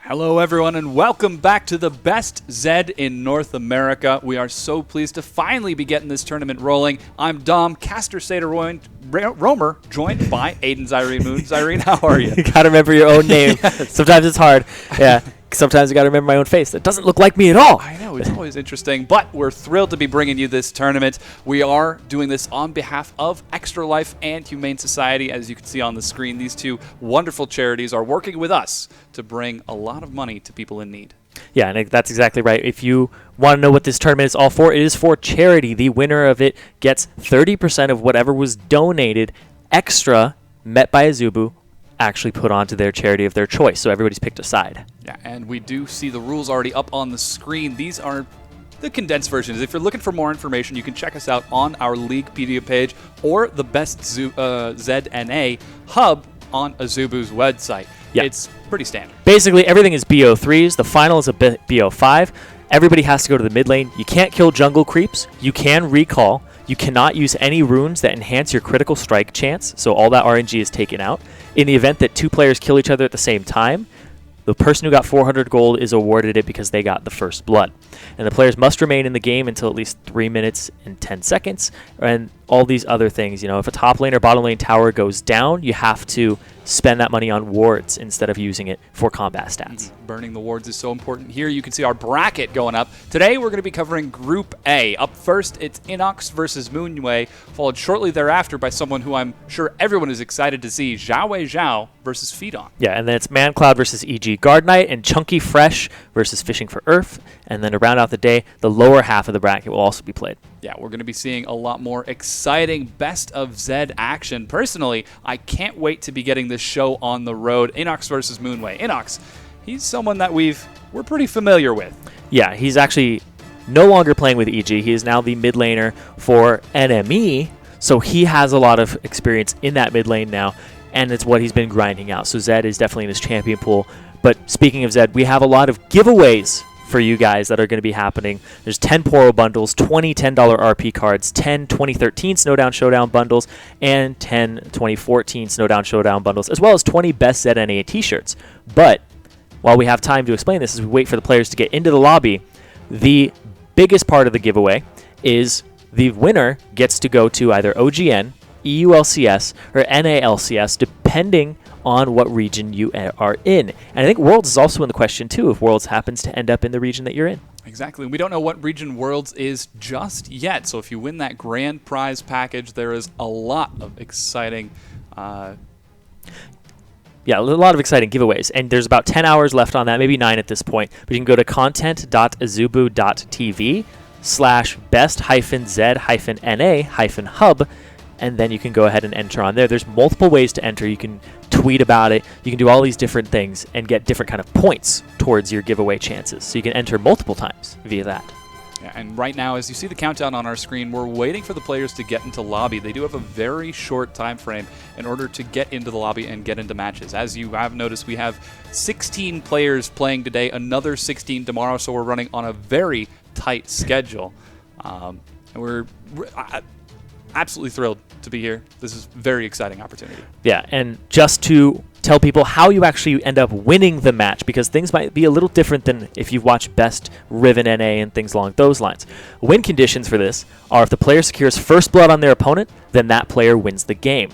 Hello, everyone, and welcome back to the best Zed in North America. We are so pleased to finally be getting this tournament rolling. I'm Dom, caster Seder Romer, joined by Aiden Zyrene Moon. Zyrene, how are you? You gotta remember your own name. Yes. Sometimes it's hard. Yeah. Sometimes you gotta remember my own face. That doesn't look like me at all. I know, it's always interesting, but we're thrilled to be bringing you this tournament. We are doing this on behalf of Extra Life and Humane Society. As you can see on the screen, these two wonderful charities are working with us to bring a lot of money to people in need. Yeah, and that's exactly right. If you want to know what this tournament is all for, it is for charity. The winner of it gets 30% of whatever was donated extra, met by Azubu, actually put onto their charity of their choice. So everybody's picked a side. Yeah, and we do see the rules already up on the screen. These are the condensed versions. If you're looking for more information, you can check us out on our Leaguepedia page or the Best ZNA hub on Azubu's website. Yep. It's pretty standard. Basically, everything is BO3s. The final is a BO5. Everybody has to go to the mid lane. You can't kill jungle creeps. You can recall. You cannot use any runes that enhance your critical strike chance, so all that RNG is taken out. In the event that two players kill each other at the same time, the person who got 400 gold is awarded it because they got the first blood. And the players must remain in the game until at least 3 minutes and 10 seconds, and all these other things. You know, if a top lane or bottom lane tower goes down, you have to spend that money on wards instead of using it for combat stats. Burning the wards is so important here. You can see our bracket going up. Today we're going to be covering Group A. Up first, it's Inox versus Moonway, followed shortly thereafter by someone who I'm sure everyone is excited to see, Zhao versus Feedon. Yeah, and then it's Mancloud versus EG Guard Knight and Chunky Fresh versus Fishing for Earth. And then to round out the day, the lower half of the bracket will also be played. Yeah, we're going to be seeing a lot more exciting Best of Zed action. Personally, I can't wait to be getting this show on the road. Inox versus Moonway. Inox, he's someone that we're pretty familiar with. Yeah, he's actually no longer playing with EG. He is now the mid laner for NME, so he has a lot of experience in that mid lane now, and it's what he's been grinding out. So Zed is definitely in his champion pool. But speaking of Zed, we have a lot of giveaways for you guys that are going to be happening. There's 10 Poro bundles, 20 $10 RP cards, 10 2013 Snowdown Showdown bundles, and 10 2014 Snowdown Showdown bundles, as well as 20 Best ZNA t-shirts. But while we have time to explain this, as we wait for the players to get into the lobby, the biggest part of the giveaway is the winner gets to go to either OGN, EULCS, or NALCS, depending on what region you are in. And I think Worlds is also in the question too, if Worlds happens to end up in the region that you're in. Exactly. We don't know what region Worlds is just yet, so if you win that grand prize package, there is a lot of exciting yeah, a lot of exciting giveaways, and there's about 10 hours left on that, maybe 9 at this point, but you can go to content.azubu.tv/best-z-na-hub, and then you can go ahead and enter on there. There's multiple ways to enter. You can tweet about it. You can do all these different things and get different kind of points towards your giveaway chances. So you can enter multiple times via that. Yeah, and right now, as you see the countdown on our screen, we're waiting for the players to get into lobby. They do have a very short time frame in order to get into the lobby and get into matches. As you have noticed, we have 16 players playing today, another 16 tomorrow, so we're running on a very tight schedule. And we're absolutely thrilled to be here. This is a very exciting opportunity. Yeah, and just to tell people how you actually end up winning the match, because things might be a little different than if you've watched Best Riven NA and things along those lines. Win conditions for this are if the player secures first blood on their opponent, then that player wins the game.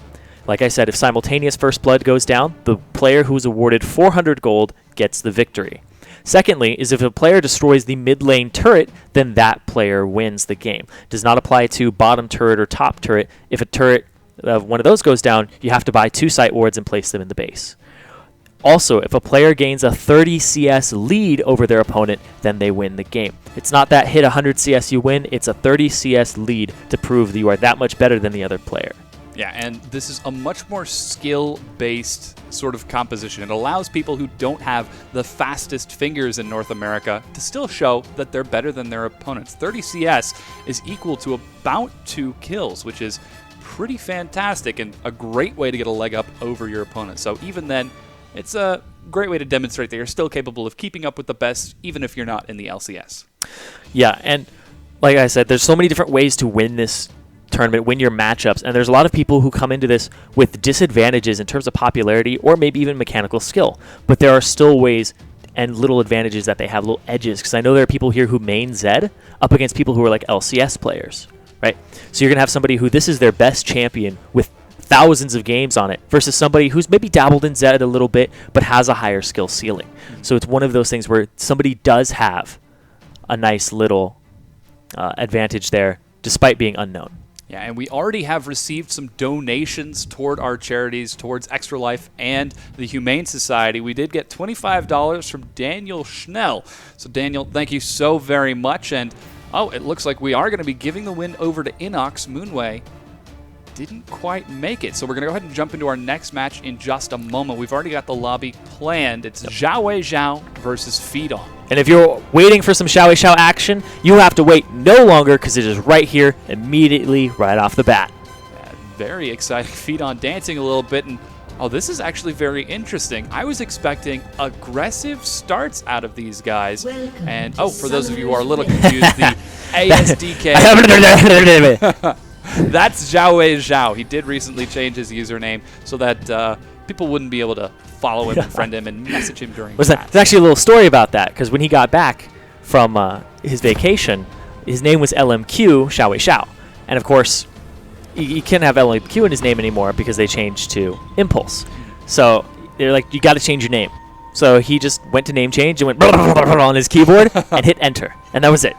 Like I said, if simultaneous first blood goes down, the player who is awarded 400 gold gets the victory. Secondly, is if a player destroys the mid lane turret, then that player wins the game. Does not apply to bottom turret or top turret. If a turret of one of those goes down, you have to buy 2 site wards and place them in the base. Also, if a player gains a 30 CS lead over their opponent, then they win the game. It's not that hit 100 CS you win, it's a 30 CS lead to prove that you are that much better than the other player. Yeah, and this is a much more skill-based sort of composition. It allows people who don't have the fastest fingers in North America to still show that they're better than their opponents. 30 CS is equal to about 2 kills, which is pretty fantastic and a great way to get a leg up over your opponent. So even then, it's a great way to demonstrate that you're still capable of keeping up with the best, even if you're not in the LCS. Yeah, and like I said, there's so many different ways to win this tournament, win your matchups, and there's a lot of people who come into this with disadvantages in terms of popularity or maybe even mechanical skill, but there are still ways and little advantages that they have, little edges. Because I know there are people here who main Zed up against people who are like LCS players, right? So you're going to have somebody who this is their best champion with thousands of games on it versus somebody who's maybe dabbled in Zed a little bit but has a higher skill ceiling. So it's one of those things where somebody does have a nice little advantage there despite being unknown. Yeah, and we already have received some donations toward our charities, towards Extra Life and the Humane Society. We did get $25 from Daniel Schnell. So Daniel, thank you so very much. And it looks like we are going to be giving the win over to Inox. Moonway didn't quite make it. So we're going to go ahead and jump into our next match in just a moment. We've already got the lobby planned. It's Zhao Zhao versus Feed On. And if you're waiting for some Xiao Xiao action, you have to wait no longer because it is right here immediately right off the bat. Yeah, very exciting. Feed On dancing a little bit. And this is actually very interesting. I was expecting aggressive starts out of these guys. And for those of you who are a little confused, the ASDK. That's Zhao Zhao. He did recently change his username so that people wouldn't be able to follow him and friend him and message him during There's actually a little story about that, because when he got back from his vacation, his name was LMQ Xiao Xiao. And of course, you can't have LMQ in his name anymore because they changed to Impulse. So they're like, you got to change your name. So he just went to name change and went on his keyboard and hit enter. And that was it.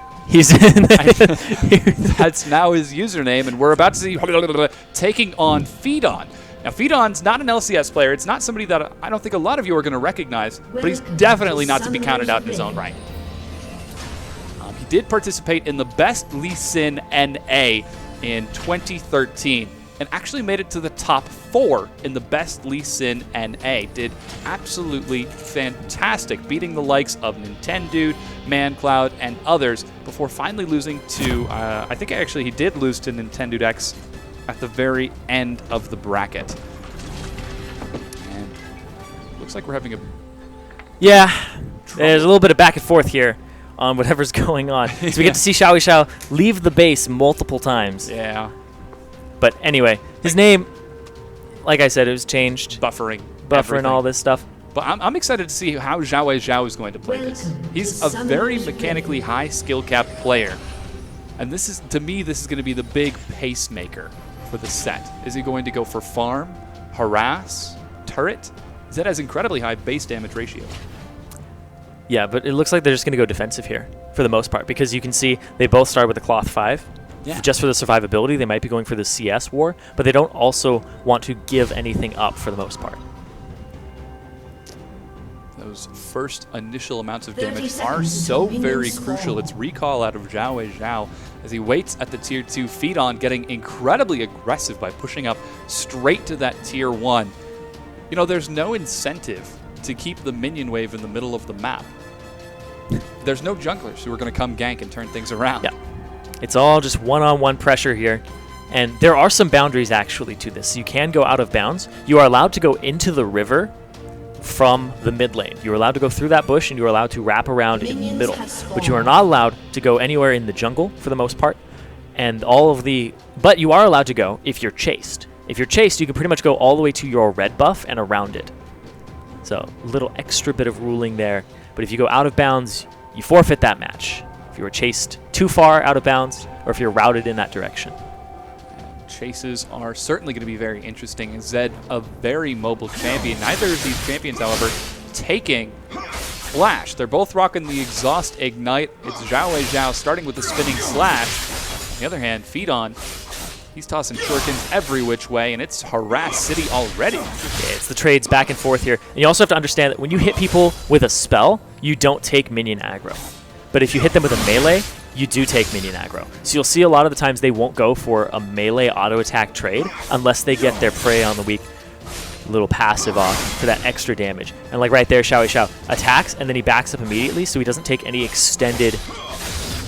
That's now his username, and we're about to see taking on Feed On. Now, Feed On's not an LCS player. It's not somebody that I don't think a lot of you are going to recognize, but he's definitely not to be counted out in his own right. He did participate in the Best Lee Sin NA in 2013 and actually made it to the top 4 in the Best Lee Sin NA. Did absolutely fantastic, beating the likes of Nintendude, ManCloud, and others before finally losing to, I think actually he did lose to Nintendude X at the very end of the bracket. And looks like we're having a... Yeah, there's a little bit of back and forth here on whatever's going on. So we get to see Xiao Xiao leave the base multiple times. Yeah. But anyway, his name, like I said, it was changed. Buffering everything. All this stuff. But I'm excited to see how Zhao Zhao is going to play this. He's a very mechanically high skill cap player. And this is, to me, this is going to be the big pacemaker for the set. Is he going to go for farm, harass, turret? Zed has incredibly high base damage ratio. Yeah, but it looks like they're just going to go defensive here for the most part, because you can see they both start with the Cloth 5. Yeah. Just for the survivability, they might be going for the CS war, but they don't also want to give anything up for the most part. Those first initial amounts of damage are so very crucial. It's recall out of Zhao Zhao as he waits at the tier 2. Feed On getting incredibly aggressive by pushing up straight to that tier 1. You know, there's no incentive to keep the minion wave in the middle of the map. There's no junglers who are going to come gank and turn things around. Yeah. It's all just one-on-one pressure here. And there are some boundaries actually to this. You can go out of bounds. You are allowed to go into the river from the mid lane. You're allowed to go through that bush and you're allowed to wrap around in the middle. But you are not allowed to go anywhere in the jungle for the most part. And but you are allowed to go if you're chased. If you're chased, you can pretty much go all the way to your red buff and around it. So a little extra bit of ruling there. But if you go out of bounds, you forfeit that match. If you were chased too far out of bounds, or if you're routed in that direction. Chases are certainly going to be very interesting. Zed, a very mobile champion. Neither of these champions, however, taking Flash. They're both rocking the Exhaust Ignite. It's Zhao Zhao starting with the Spinning Slash. On the other hand, Feed On, he's tossing shurikens every which way, and it's Harass City already. Yeah, it's the trades back and forth here. And you also have to understand that when you hit people with a spell, you don't take minion aggro. But if you hit them with a melee, you do take minion aggro. So you'll see a lot of the times they won't go for a melee auto attack trade unless they get their prey on the weak little passive off for that extra damage. And like right there, Xiao Xiao attacks and then he backs up immediately so he doesn't take any extended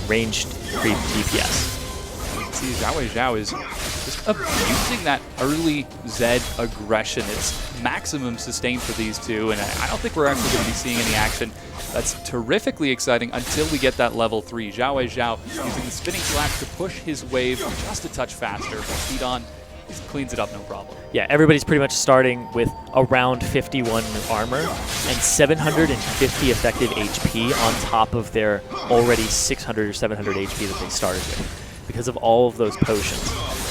ranged creep DPS. You can see Zhao Zhao is just abusing that early Zed aggression. It's maximum sustain for these two, and I don't think we're actually going to be seeing any action. That's terrifically exciting until we get that level 3. Zhao Zhao using the Spinning Slash to push his wave just a touch faster. Feed On he cleans it up no problem. Yeah, everybody's pretty much starting with around 51 armor and 750 effective HP on top of their already 600 or 700 HP that they started with because of all of those potions.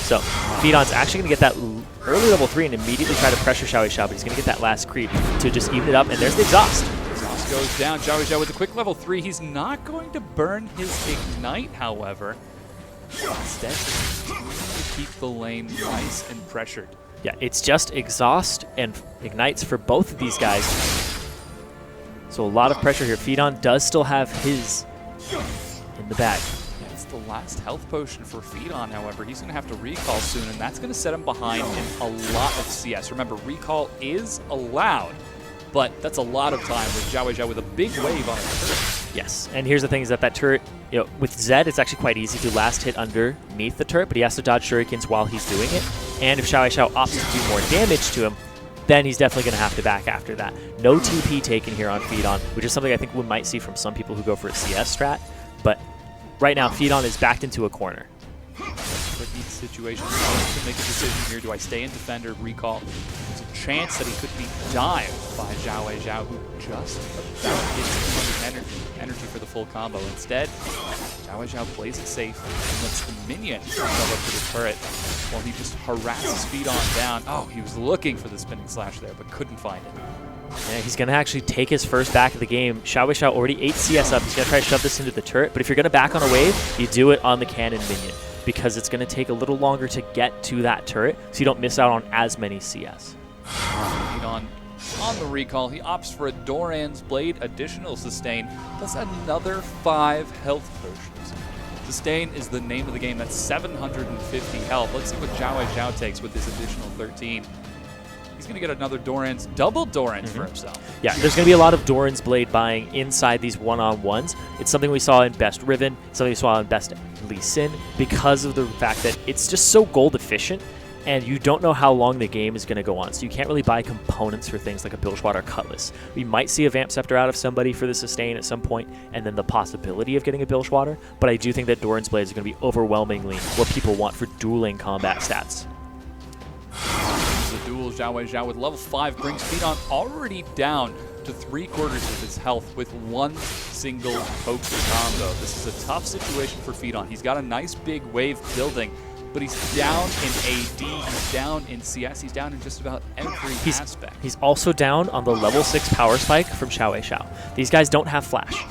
So Feedon's actually going to get that early level 3 and immediately try to pressure Xiao, but he's going to get that last creep to just even it up, and there's the exhaust. Exhaust goes down. Xiao with a quick level 3. He's not going to burn his Ignite, however. Instead, to keep the lane nice and pressured. Yeah, it's just exhaust and ignites for both of these guys. So a lot of pressure here. Feedon does still have his in the bag. Yeah, it's the last health potion for Feedon, however. He's going to have to recall soon, and that's going to set him behind in a lot of CS. Remember, recall is allowed, but that's a lot of time with Xiao with a big wave on his turret. Yes, and here's the thing is that turret, with Zed, it's actually quite easy to last hit underneath the turret, but he has to dodge shurikens while he's doing it. And if Xiao opts to do more damage to him, then he's definitely going to have to back after that. No TP taken here on Feedon, which is something I think we might see from some people who go for a CS strat, but right now Feedon is backed into a corner. Tricky situation. To make a decision here. Do I stay in defender, recall? There's a chance that he could be dived by Xiao, who just about gets 200 energy for the full combo. Instead, Xiao plays it safe and lets the minion go up to the turret while he just harasses Feedon down. Oh, he was looking for the spinning slash there, but couldn't find it. Yeah, he's going to actually take his first back of the game. Xiao already 8 CS up. He's going to try to shove this into the turret, but if you're going to back on a wave, you do it on the cannon minion, because it's going to take a little longer to get to that turret, so you don't miss out on as many CS. Feedon on the recall, he opts for a Doran's Blade, additional sustain, plus another 5 health potions. Sustain is the name of the game. That's 750 health. Let's see what Xiao takes with this additional 13. He's going to get another Doran's, double Doran's for himself. Yeah, there's going to be a lot of Doran's Blade buying inside these one-on-ones. It's something we saw in Best Riven, something we saw in Best Lee Sin, because of the fact that it's just so gold efficient, and you don't know how long the game is going to go on, so you can't really buy components for things like a Bilgewater Cutlass. We might see a Vamp Scepter out of somebody for the sustain at some point, and then the possibility of getting a Bilgewater, but I do think that Doran's Blade is going to be overwhelmingly what people want for dueling combat stats. The duel, Xiao with level 5 brings Feedon already down to 3/4 of his health with one single poke combo. This is a tough situation for Feedon. He's got a nice big wave building, but he's down in AD, he's down in CS, he's down in just about every aspect. He's also down on the level 6 power spike from Xiao. These guys don't have flash.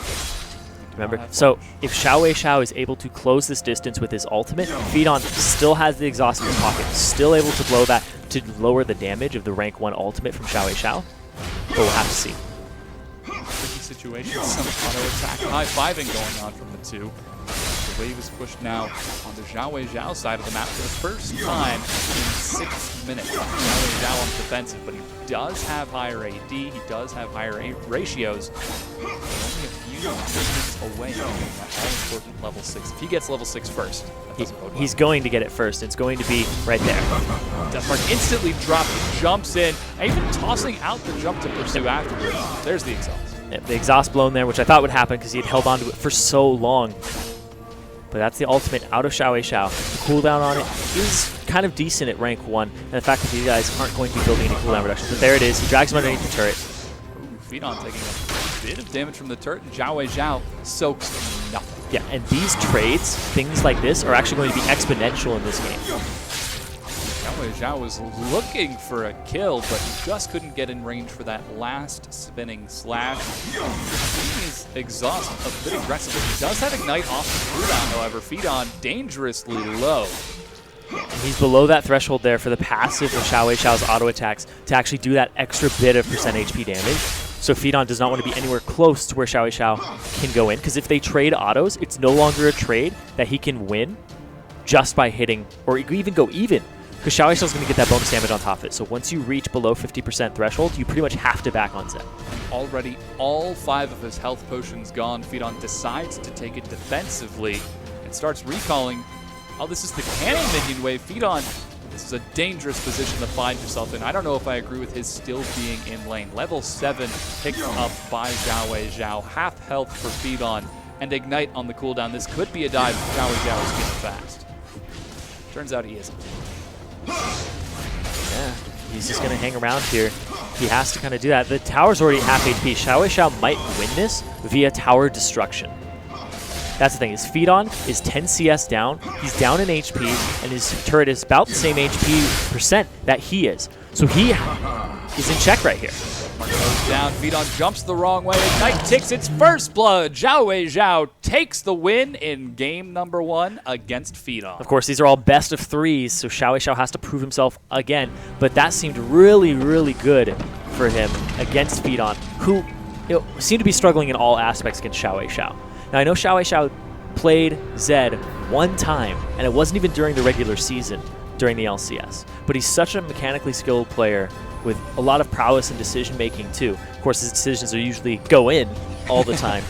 Remember? So if Xiao is able to close this distance with his ultimate, Feedon still has the exhaust in his pocket, still able to blow that to lower the damage of the rank 1 ultimate from Xiao. But we'll have to see. Tricky situation, some auto attack, high-fiving going on from the two. The wave is pushed now on the Xiao side of the map for the first time in 6 minutes. Xiao on defensive, but he does have higher AD, he does have higher ratios. Only a few distance away from that all-important level 6. If he gets level 6 first, that doesn't bode well. He's going to get it first. It's going to be right there. Deathmark instantly drops, jumps in, and even tossing out the jump to pursue afterwards. There's the exhaust. Yeah, the exhaust blown there, which I thought would happen because he had held on to it for so long. But that's the ultimate out of Xiao. The cooldown on it is kind of decent at rank 1, and the fact that these guys aren't going to be building any cooldown reductions. But there it is. He drags him underneath the turret. Ooh, Feedon taking a bit of damage from the turret, and Xiao soaks nothing. Yeah, and these trades, things like this, are actually going to be exponential in this game. Xiao was looking for a kill, but he just couldn't get in range for that last spinning slash. He's exhausted, a bit aggressive. He does have Ignite off the cooldown, however. Feedon dangerously low. He's below that threshold there for the passive of Xiao's auto attacks to actually do that extra bit of % HP damage. So Feedon does not want to be anywhere close to where Xiao can go in, because if they trade autos, it's no longer a trade that he can win just by hitting, or even go even. Because Xiao's going to get that bonus damage on top of it. So once you reach below 50% threshold, you pretty much have to back on Zed. Already all 5 of his health potions gone. Feedon decides to take it defensively and starts recalling. Oh, this is the cannon minion wave. Feedon, this is a dangerous position to find yourself in. I don't know if I agree with his still being in lane. Level 7 picked up by Xiao. Half health for Feedon and Ignite on the cooldown. This could be a dive if Xiao is getting fast. Turns out he isn't. Yeah, he's just going to hang around here. He has to kind of do that. The tower's already half HP. Xiao might win this via tower destruction. That's the thing. His Feedon is 10 CS down. He's down in HP, and his turret is about the same HP percent that he is. So he is in check right here. Goes down, Feedon jumps the wrong way. Ignite takes its first blood. Zhao takes the win in game number 1 against Feedon. Of course, these are all best of 3s, so Xiao has to prove himself again. But that seemed really, really good for him against Feedon, who seemed to be struggling in all aspects against Xiao. Now, I know Xiao played Zed one time, and it wasn't even during the regular season, during the LCS. But he's such a mechanically skilled player with a lot of prowess and decision-making, too. Of course, his decisions are usually go in all the time.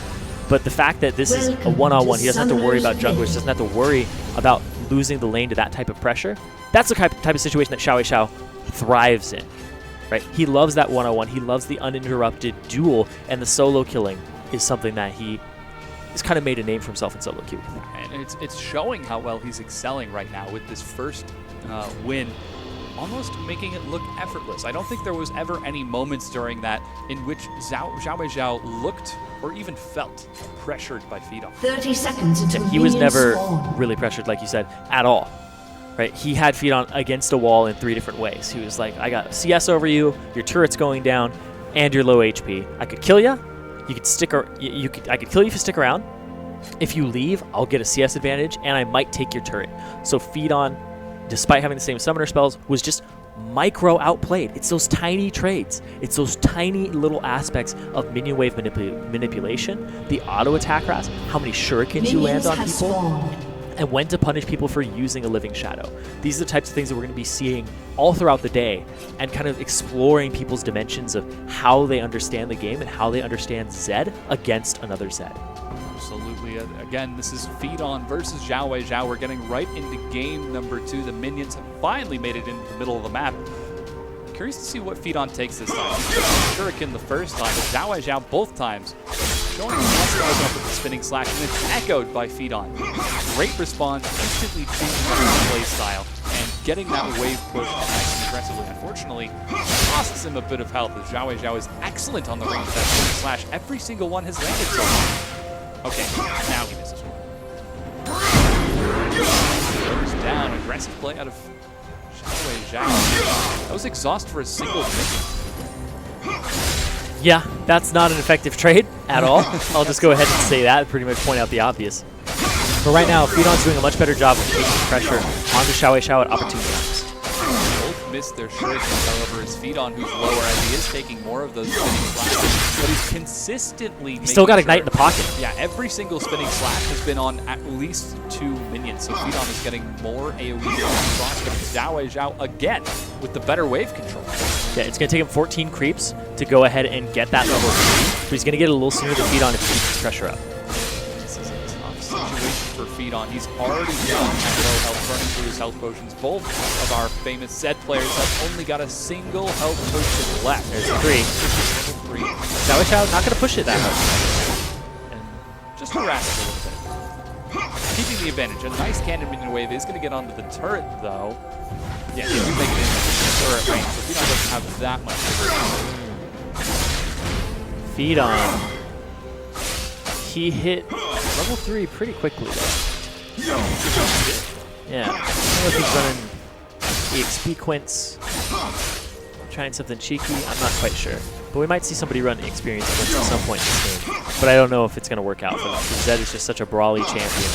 But the fact that this is a one-on-one, he doesn't have to worry about junglers, doesn't have to worry about losing the lane to that type of pressure. That's the type of situation that Xiao thrives in, right? He loves that one-on-one. He loves the uninterrupted duel, and the solo killing is something that he has kind of made a name for himself in solo queue. And it's showing how well he's excelling right now with this first win, almost making it look effortless. I don't think there was ever any moments during that in which Zhao looked or even felt pressured by Feedon. 30 seconds until He was never spawn. really pressured, like you said, at all. Right? He had Feedon against a wall in 3 different ways. He was like, I got CS over you, your turret's going down, and you're low HP. I could kill you. You could stick, or I could kill you if you stick around. If you leave, I'll get a CS advantage, and I might take your turret. So Feedon, despite having the same summoner spells, was just micro outplayed. It's those tiny trades. It's those tiny little aspects of minion wave manipulation, the auto attack routes, how many shurikens you land on people, and when to punish people for using a living shadow. These are the types of things that we're going to be seeing all throughout the day and kind of exploring people's dimensions of how they understand the game and how they understand Zed against another Zed. Absolutely. Again, this is Feedon versus Zhao. We're getting right into game number 2. The minions have finally made it into the middle of the map. Curious to see what Feedon takes this time. Shuriken the first time, but Zhao both times. Showing him what's going up with the spinning slash, and it's echoed by Feedon. Great response, instantly changing his play style, and getting that wave push nice and aggressively. Unfortunately, costs him a bit of health, as Zhao is excellent on the range of that spinning slash. Every single one has landed so far. Okay, now he misses one. Goes down, aggressive play out of Zhao. That was exhaust for a single minion. Yeah, that's not an effective trade at all. I'll just go ahead and say that and pretty much point out the obvious. But right now, Feedon's doing a much better job of taking pressure onto Xiao at opportune times. Both missed their shurikens, however, it's Feedon who's lower, as he is taking more of those spinning slashes, but he's consistently He's still got Ignite in the pocket. Yeah, every single spinning slash has been on at least 2 minions, so Feedon is getting more AoE across, but it's Zhao again with the better wave control. Yeah, it's going to take him 14 creeps to go ahead and get that level 3, but he's going to get it a little sooner than Feedon if he keeps his pressure up. This is a tough situation for Feedon. He's already down at low health, burning through his health potions. Both of our famous Zed players have only got a single health potion left. There's 3. Xiao not going to push it that much. And just harass it a little bit. Keeping the advantage. A nice cannon minion wave is going to get onto the turret, though. Yeah, he can make it into the turret range, so Feedon doesn't have that much. Feedon. He hit level 3 pretty quickly, though. Yeah. I don't know if he's running EXP Quints, trying something cheeky. I'm not quite sure. But we might see somebody run Experience Quints at some point in this game. But I don't know if it's going to work out for them, because Zed is just such a brawly champion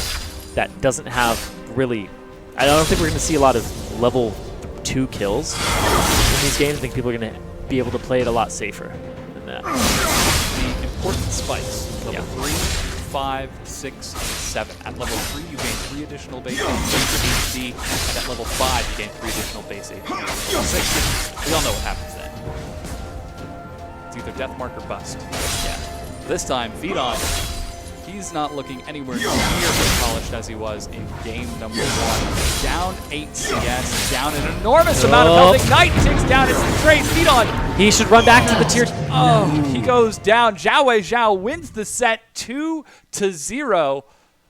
that doesn't have really... I don't think we're going to see a lot of level 2 kills in these games. I think people are going to be able to play it a lot safer than that. The important spikes. Level 3, 5, 6, 7. At level 3, you gain 3 additional base HP, and at level 5, you gain 3 additional base HP. Level 6, we all know what happens then. It's either death mark or bust. Yeah. This time, Feedon, he's not looking anywhere near as polished as he was in game number 1. Down 8 CS, down an enormous amount of health. Ignite takes down his trade. Feedon. He should run back to the tier. Oh, he goes down. Zhao wins the set 2-0,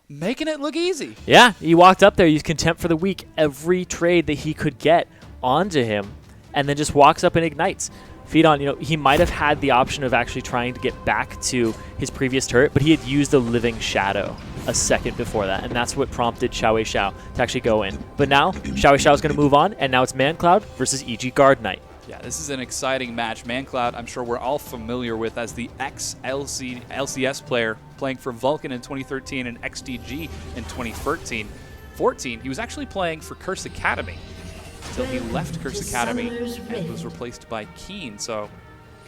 making it look easy. Yeah, he walked up there, used contempt for the weak. Every trade that he could get onto him and then just walks up and ignites. Feedon, he might have had the option of actually trying to get back to his previous turret, but he had used a living shadow a second before that, and that's what prompted Xiao to actually go in. But now, Xiao is going to move on, and now it's ManCloud versus EG Guard Knight. Yeah, this is an exciting match. ManCloud, I'm sure we're all familiar with as the ex-LCS player playing for Vulcan in 2013 and XDG in 2014. He was actually playing for Curse Academy until he left Curse Academy and was replaced by Keen. So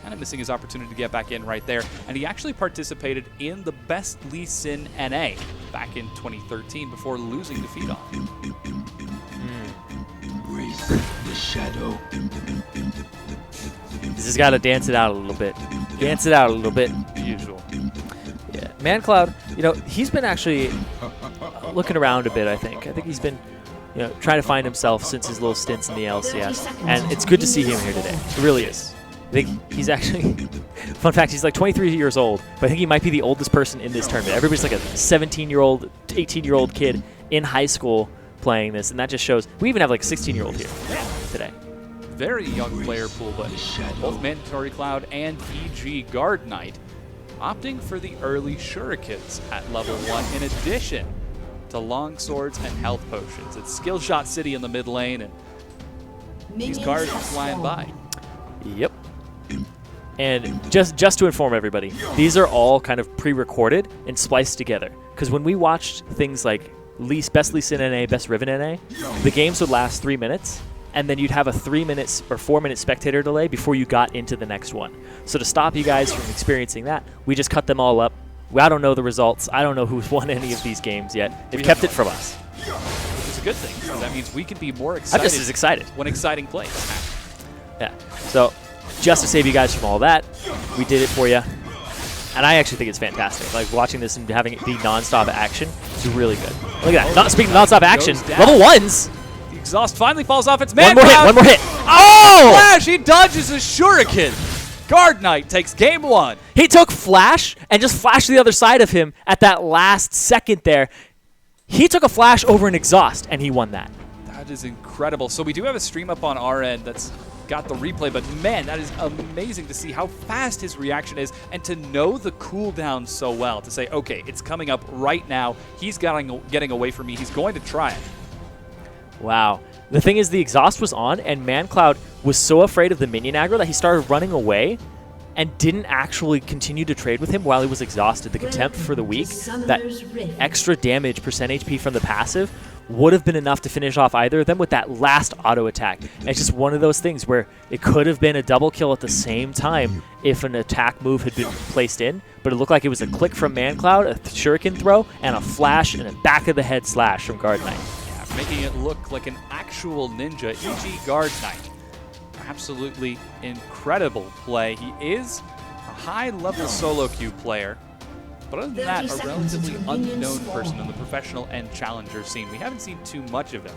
kind of missing his opportunity to get back in right there. And he actually participated in the Best Lee Sin NA back in 2013 before losing to Feedon. The shadow. He's just got to dance it out a little bit. Dance it out a little bit. Usual. Yeah, ManCloud, he's been actually looking around a bit, I think. I think he's been trying to find himself since his little stints in the LCS. And it's good to see him here today. It really is. I think he's actually, fun fact, he's like 23 years old, but I think he might be the oldest person in this tournament. Everybody's like a 17-year-old, 18-year-old kid in high school playing this, and that just shows. We even have like a 16-year-old here today. Very young player pool, but both Mandatory Cloud and EG Guard Knight opting for the early shurikens at level 1 in addition to long swords and health potions. It's Skill Shot City in the mid lane, and these cards are flying by. Yep. And just to inform everybody, these are all kind of pre-recorded and spliced together. Because when we watched things like Best Lee Sin NA, Best Riven NA, the games would last 3 minutes, and then you'd have a 3-minute or 4-minute spectator delay before you got into the next one. So to stop you guys from experiencing that, we just cut them all up. I don't know the results. I don't know who's won any of these games yet. They've kept it from us. Which is a good thing, because that means we can be more excited. I'm just as excited. When exciting plays. Yeah. So just to save you guys from all that, we did it for you. And I actually think it's fantastic. Like, watching this and having it be non-stop action is really good. Look at that. Speaking of non-stop action, level 1s. The exhaust finally falls off its man. One more hit. Oh! Flash, he dodges a shuriken. Guard Knight takes game 1. He took Flash and just flashed to the other side of him at that last second there. He took a Flash over an exhaust, and he won that. That is incredible. So we do have a stream up on our end that's got the replay, but man, that is amazing to see how fast his reaction is and to know the cooldown so well, to say, okay, it's coming up right now. He's getting away from me. He's going to try it. Wow. The thing is, the exhaust was on, and ManCloud was so afraid of the minion aggro that he started running away and didn't actually continue to trade with him while he was exhausted. The contempt for the weak, that extra damage percent HP from the passive, would have been enough to finish off either of them with that last auto attack. And it's just one of those things where it could have been a double kill at the same time if an attack move had been placed in, but it looked like it was a click from ManCloud, a shuriken throw, and a flash and a back of the head slash from Guard Knight. Yeah, making it look like an actual ninja. EG Guard Knight. Absolutely incredible play. He is a high-level solo queue player, but other than that, a relatively unknown person in the professional and challenger scene. We haven't seen too much of him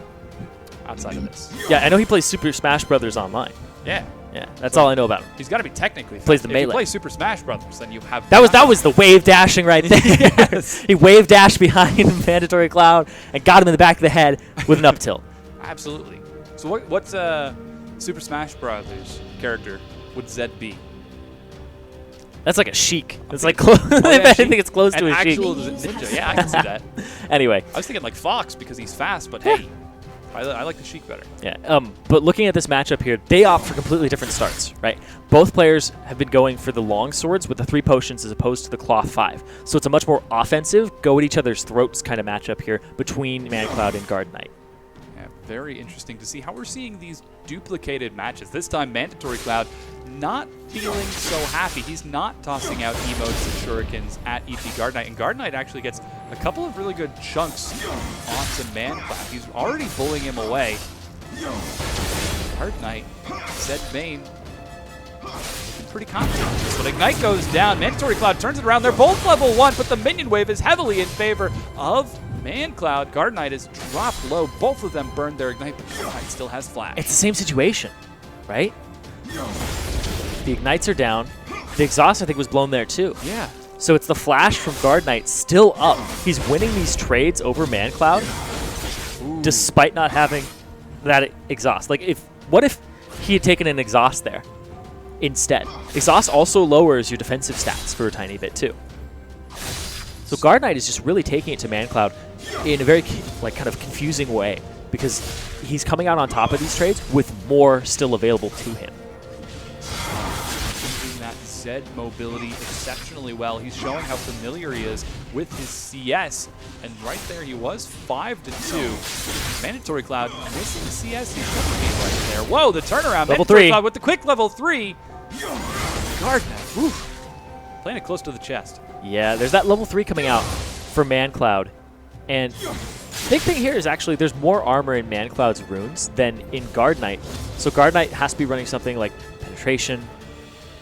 outside of this. Yeah, I know he plays Super Smash Brothers online. Yeah. Yeah, that's all I know about him. He's got to be technically plays the if melee. you play Super Smash Brothers, then you have... That was the wave dashing right there. Yes. He wave dashed behind Mandatory Cloud and got him in the back of the head with an up tilt. Absolutely. So what Super Smash Brothers character would Zed be? That's like a Sheik. It's like if anything, it's close to a Sheik. Actual ninja. Yeah, I can see that. Anyway, I was thinking like Fox because he's fast, but hey, I like the Sheik better. Yeah. But looking at this matchup here, they opt for completely different starts, right? Both players have been going for the long swords with the 3 potions as opposed to the cloth 5. So it's a much more offensive, go at each other's throats kind of matchup here between ManCloud and Guard Knight. Yeah, very interesting to see how we're seeing these duplicated matches. This time, Mandatory Cloud not feeling so happy. He's not tossing out emotes and shurikens at EG Guard Knight, and Guard Knight actually gets a couple of really good chunks onto ManCloud. He's already bullying him away. Guard Knight, Zed Bane, looking pretty confident. But Ignite goes down. Mandatory Cloud turns it around. They're both level 1, but the minion wave is heavily in favor of ManCloud. Guard Knight is dropped low. Both of them burned their Ignite, but Guard Knight still has Flash. It's the same situation, right? The Ignites are down. The exhaust, I think, was blown there too. Yeah. So it's the Flash from Guard Knight still up. He's winning these trades over ManCloud despite not having that exhaust. Like, if What if he had taken an exhaust there instead? Exhaust also lowers your defensive stats for a tiny bit too. So Guard Knight is just really taking it to ManCloud in a very kind of confusing way because he's coming out on top of these trades with more still available to him. Using that Zed mobility exceptionally well. He's showing how familiar he is with his CS, and right there he was 5-2. Mandatory Cloud missing the CS. He should be right there. Whoa, the turnaround. Level Mandatory 3 Cloud with the quick level 3. Guard Knight, whew, playing it close to the chest. Yeah, there's that level 3 coming out for ManCloud. And big thing here is actually there's more armor in ManCloud's runes than in Guard Knight. So Guard Knight has to be running something like penetration,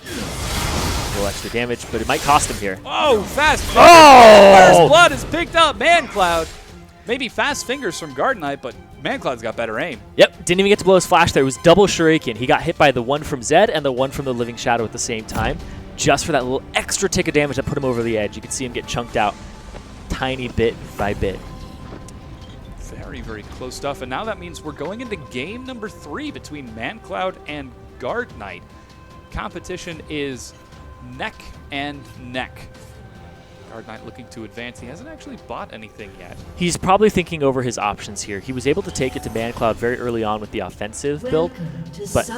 a little extra damage, but it might cost him here. Oh, fast. Oh! First blood is picked up. ManCloud. Maybe fast fingers from Guard Knight, but ManCloud's got better aim. Yep, didn't even get to blow his flash there. It was double shuriken. He got hit by the one from Zed and the one from the Living Shadow at the same time, just for that little extra tick of damage that put him over the edge. You can see him get chunked out tiny bit by bit. Very, very close stuff. And now that means we're going into game number 3 between ManCloud and Guard Knight. Competition is neck and neck. Guard Knight looking to advance. He hasn't actually bought anything yet. He's probably thinking over his options here. He was able to take it to ManCloud very early on with the offensive build, but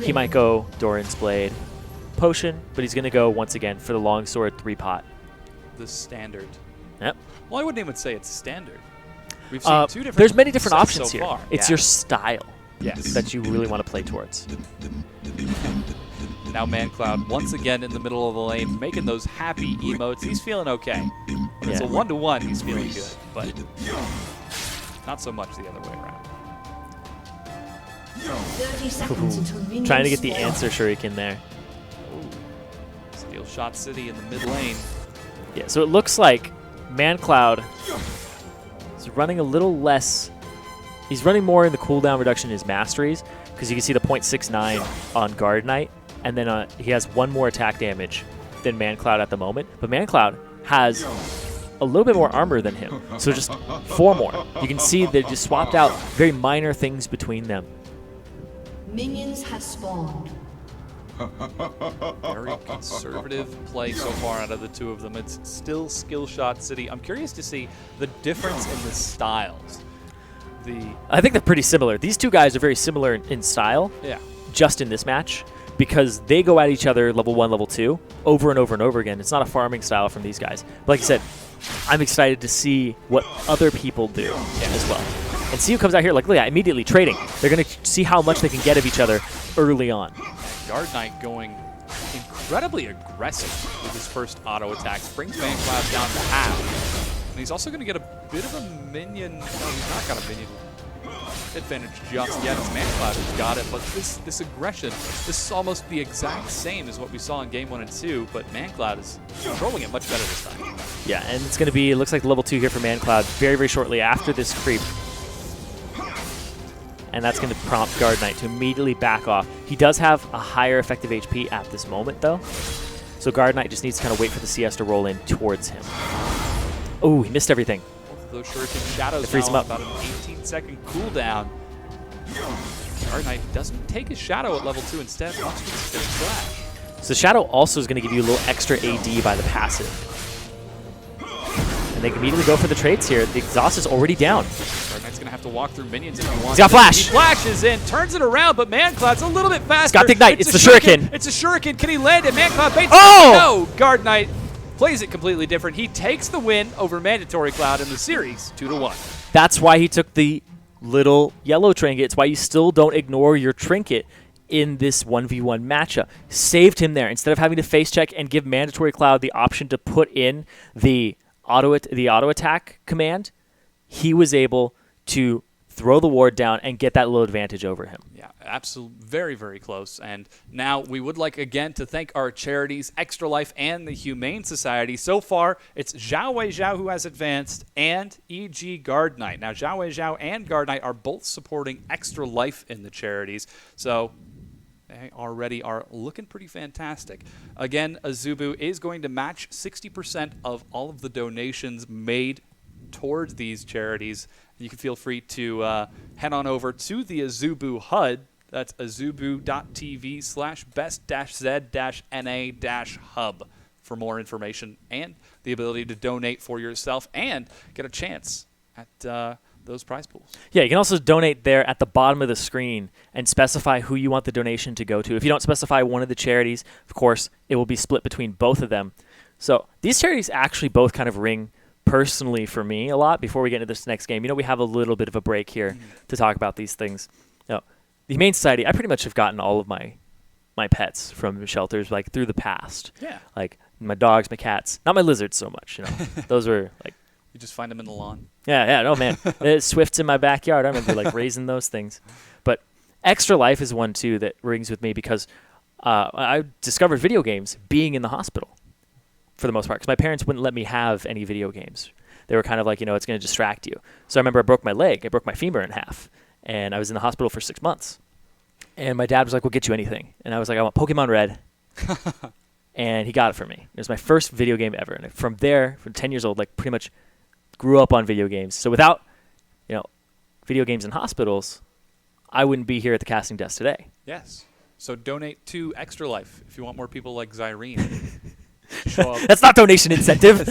he might go Doran's Blade, Potion, but he's going to go once again for the Longsword 3-pot. The standard. Yep. Well, I wouldn't even say it's standard. We've seen 2 different There's many different sets options so here. far. It's Yeah. your style Yes. that you really want to play towards. Now ManCloud once again in the middle of the lane, making those happy emotes. He's feeling okay. When it's a Yeah. 1-to-1, he's feeling good, but not so much the other way around. 30 seconds until minions Trying to get the spawn. answer shuriken there. Steel Shot City in the mid lane. Yeah, so it looks like ManCloud is running a little less. He's running more in the cooldown reduction in his masteries, because you can see the 0.69 on Guard Knight, and then he has 1 more attack damage than ManCloud at the moment. But ManCloud has a little bit more armor than him, so just 4 more. You can see they just swapped out very minor things between them. Minions have spawned. Very conservative play so far out of the 2 of them. It's still Skill Shot City. I'm curious to see the difference in the styles. I think they're pretty similar. These 2 guys are very similar in style, Yeah. just in this match, because they go at each other level 1, level 2, over and over and over again. It's not a farming style from these guys. But like I said, I'm excited to see what other people do as well. And see who comes out here. Like, look at that, immediately trading. They're going to see how much they can get of each other early on. Guard Knight going incredibly aggressive with his first auto attacks. Brings ManCloud down to half. And he's also going to get a bit of a minion. No, he's not got a minion advantage just yet. It's ManCloud who's got it. But this aggression, this is almost the exact same as what we saw in game 1 and 2. But ManCloud is controlling it much better this time. Yeah, and it's going to be, it looks like level 2 here for ManCloud very, very shortly after this creep. And that's going to prompt Guard Knight to immediately back off. He does have a higher effective HP at this moment, though. So Guard Knight just needs to kind of wait for the CS to roll in towards him. Oh, he missed everything. Both of those Shuriken Shadows It frees now him up. about an 18-second cooldown. Guard Knight doesn't take his Shadow at level 2. Instead, wants to just flash. So Shadow also is going to give you a little extra AD by the passive. And they can immediately go for the trades here. The exhaust is already down. Guard Knight's going to have to walk through minions if he wants. He's got flash. He flashes in, turns it around, but ManCloud's a little bit faster. got the ignite. It's the shuriken. It's a shuriken. Can he land it? ManCloud baits Oh! it. No! Guard Knight plays it completely different. He takes the win over Mandatory Cloud in the series, 2-1. That's why he took the little yellow trinket. It's why you still don't ignore your trinket in this 1v1 matchup. Saved him there. Instead of having to face check and give Mandatory Cloud the option to put in the auto attack command, he was able to throw the ward down and get that little advantage over him. Yeah, absolutely. Very, very close. And now we would like, again, to thank our charities, Extra Life and the Humane Society. So far, it's Zhao Wei Zhao who has advanced and E.G. Guard Knight. Now, Zhao Wei Zhao and Guard Knight are both supporting Extra Life in the charities. So they already are looking pretty fantastic. Again, Azubu is going to match 60% of all of the donations made towards these charities. You can feel free to head on over to the Azubu HUD That's azubu.tv/best-z-na-hub for more information and the ability to donate for yourself and get a chance at those prize pools. Yeah, you can also donate there at the bottom of the screen and specify who you want the donation to go to. If you don't specify one of the charities, of course, it will be split between both of them. So these charities actually both kind of ring personally for me a lot. Before we get into this next game, we have a little bit of a break here to talk about these things. Now, the Humane Society, I pretty much have gotten all of my pets from shelters like through the past. Yeah. Like my dogs, my cats, not my lizards so much. Those were like. You just find them in the lawn. Yeah. Oh man, there's swifts in my backyard. I remember like raising those things. But Extra Life is one too that rings with me because I discovered video games being in the hospital for the most part because my parents wouldn't let me have any video games. They were kind of like, it's going to distract you. So I remember I broke my leg. I broke my femur in half, and I was in the hospital for 6 months. And my dad was like, "We'll get you anything," and I was like, "I want Pokemon Red." And he got it for me. It was my first video game ever, and from there, from 10 years old, like pretty much grew up on video games. So without, video games in hospitals, I wouldn't be here at the casting desk today. Yes. So donate to Extra Life if you want more people like Zyrene. Show up. That's not donation incentive.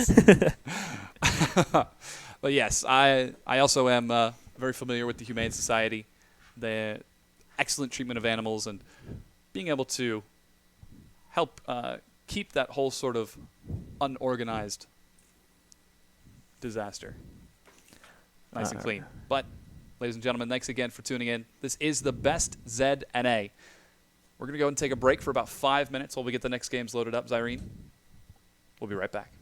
But yes, I also am very familiar with the Humane Society, the excellent treatment of animals, and being able to help keep that whole sort of unorganized disaster nice and clean. But, ladies and gentlemen, thanks again for tuning in. This is the Best ZNA. We're going to go and take a break for about 5 minutes while we get the next games loaded up. Zyrene, we'll be right back.